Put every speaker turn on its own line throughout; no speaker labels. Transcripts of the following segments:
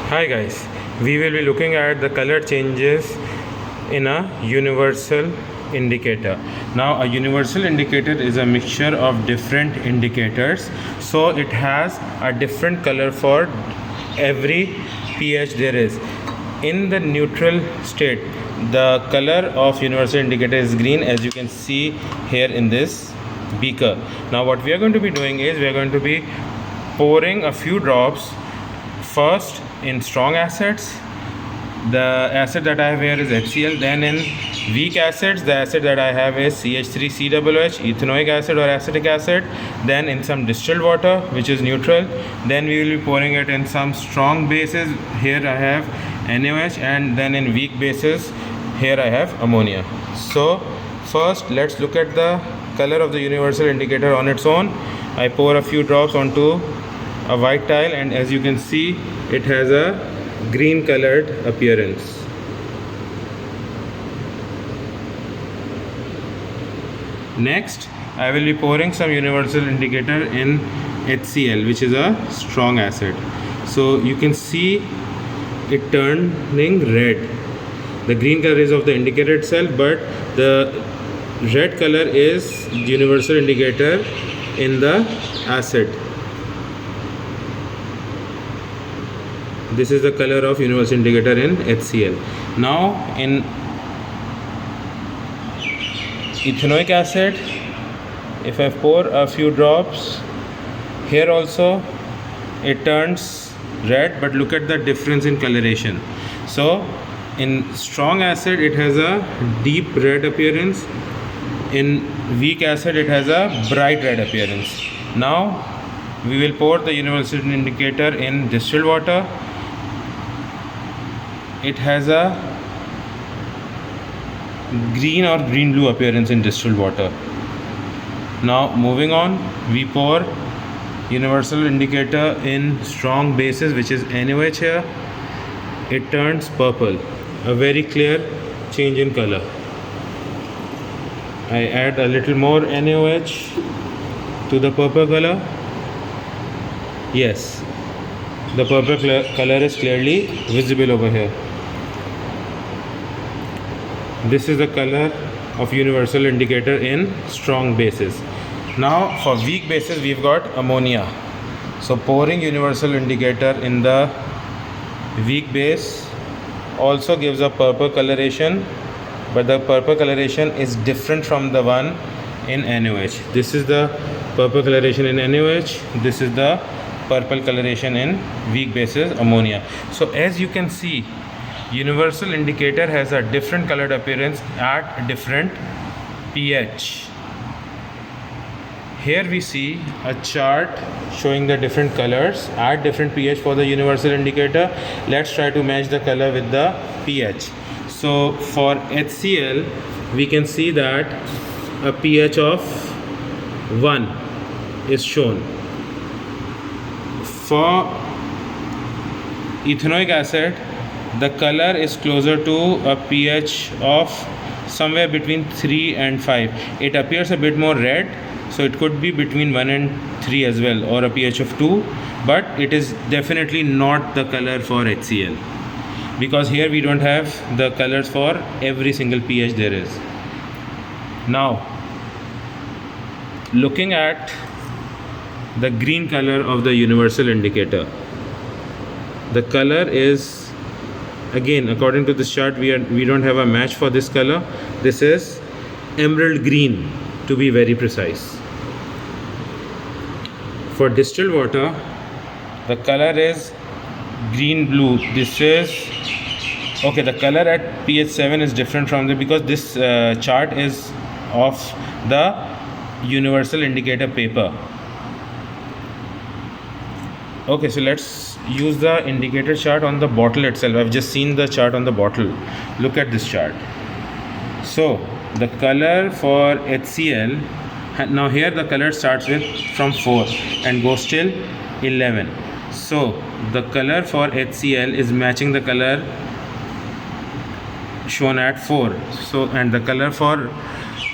Hi guys, we will be looking at the color changes in a universal indicator. Now a universal indicator is a mixture of different indicators, so it has a different color for every pH there is. In the neutral state, the color of universal indicator is green, as you can see here in this beaker. Now what we are going to be doing is we are going to be pouring a few drops first in strong acids. The acid that I have here is HCl. Then in weak acids, the acid that I have is CH3COOH, ethanoic acid or acetic acid. Then in some distilled water, which is neutral. Then we will be pouring it in some strong bases. Here I have NaOH, and then in weak bases, here I have ammonia. So first let's look at the color of the universal indicator on its own. I pour a few drops onto a white tile, and as you can see, it has a green colored appearance. Next, I will be pouring some universal indicator in HCl, which is a strong acid. So you can see it turning red. The green color is of the indicator itself, but the red color is the universal indicator in the acid. This is the color of universal indicator in HCl. Now in ethanoic acid, if I pour a few drops, here also it turns red, but look at the difference in coloration. So in strong acid it has a deep red appearance, in weak acid it has a bright red appearance. Now we will pour the universal indicator in distilled water. It has a green or green blue appearance in distilled water. Now moving on, we pour universal indicator in strong bases, which is NaOH here. It turns purple, a very clear change in color. I add a little more NaOH to the purple color. Yes, the purple color is clearly visible over here. This is the color of universal indicator in strong bases. Now for weak bases, we've got ammonia. So pouring universal indicator in the weak base also gives a purple coloration, but the purple coloration is different from the one in NaOH. This is the purple coloration in NaOH. This is the purple coloration in weak bases, ammonia. So as you can see, universal indicator has a different colored appearance at different pH. Here we see a chart showing the different colors at different pH for the universal indicator. Let's try to match the color with the pH. So for HCl, we can see that a pH of 1 is shown. For ethanoic acid, the color is closer to a pH of somewhere between 3 and 5. It appears a bit more red, so it could be between 1 and 3 as well, or a pH of 2, but it is definitely not the color for HCl, because here we don't have the colors for every single pH there is. Now looking at the green color of the universal indicator, the color is, again, according to this chart, we don't have a match for this color. This is emerald green, to be very precise. For distilled water, the color is green blue. This is okay. The color at pH 7 is different from the, because this chart is of the universal indicator paper. Okay, so let's use the indicator chart on the bottle itself. I've just seen the chart on the bottle. Look at this chart. So the color for HCl, now here the color starts with from 4 and goes till 11. So the color for HCl is matching the color shown at 4. So, and the color for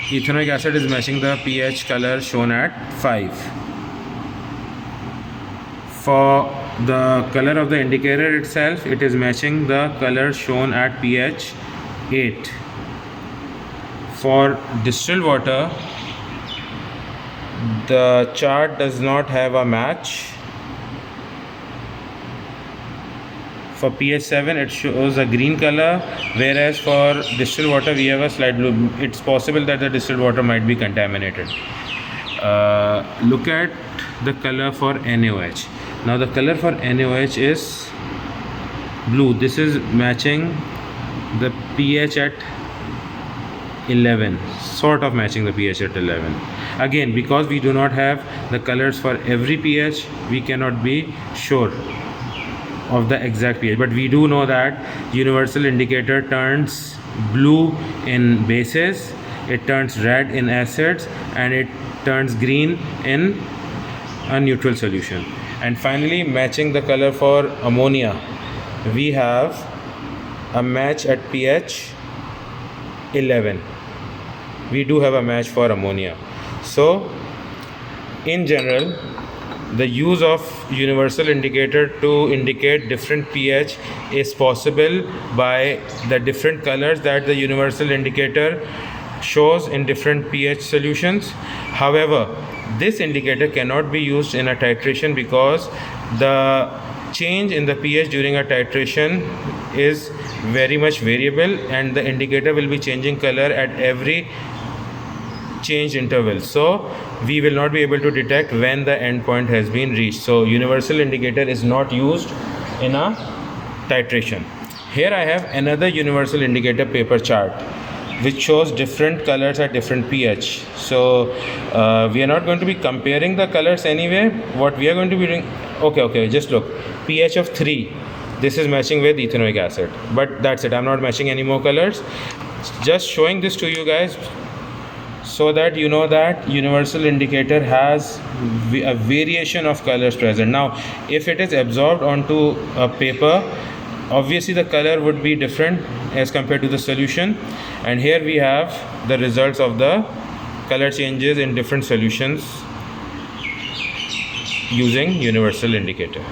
ethanoic acid is matching the pH color shown at 5. For the color of the indicator itself, it is matching the color shown at pH 8. For distilled water, the chart does not have a match. For pH 7 it shows a green color, whereas for distilled water we have a slight blue. It's possible that the distilled water might be contaminated. Look at the color for NaOH. Now the color for NaOH is blue. This is matching the pH at 11, sort of matching the pH at 11. Again, because we do not have the colors for every pH, we cannot be sure of the exact pH, but we do know that universal indicator turns blue in bases, it turns red in acids, and it turns green in a neutral solution. And finally, matching the color for ammonia, we have a match at pH 11. We do have a match for ammonia. So in general, the use of universal indicator to indicate different pH is possible by the different colors that the universal indicator shows in different pH solutions. However, this indicator cannot be used in a titration because the change in the pH during a titration is very much variable, and the indicator will be changing color at every change interval. So we will not be able to detect when the endpoint has been reached. So universal indicator is not used in a titration. Here I have another universal indicator paper chart which shows different colors at different pH. So we are not going to be comparing the colors anyway. What we are going to be doing, okay, just look, pH of 3, this is matching with ethanoic acid, but that's it. I'm not matching any more colors, just showing this to you guys so that you know that universal indicator has a variation of colors present. Now if it is absorbed onto a paper, obviously the color would be different as compared to the solution, and here we have the results of the color changes in different solutions using universal indicator.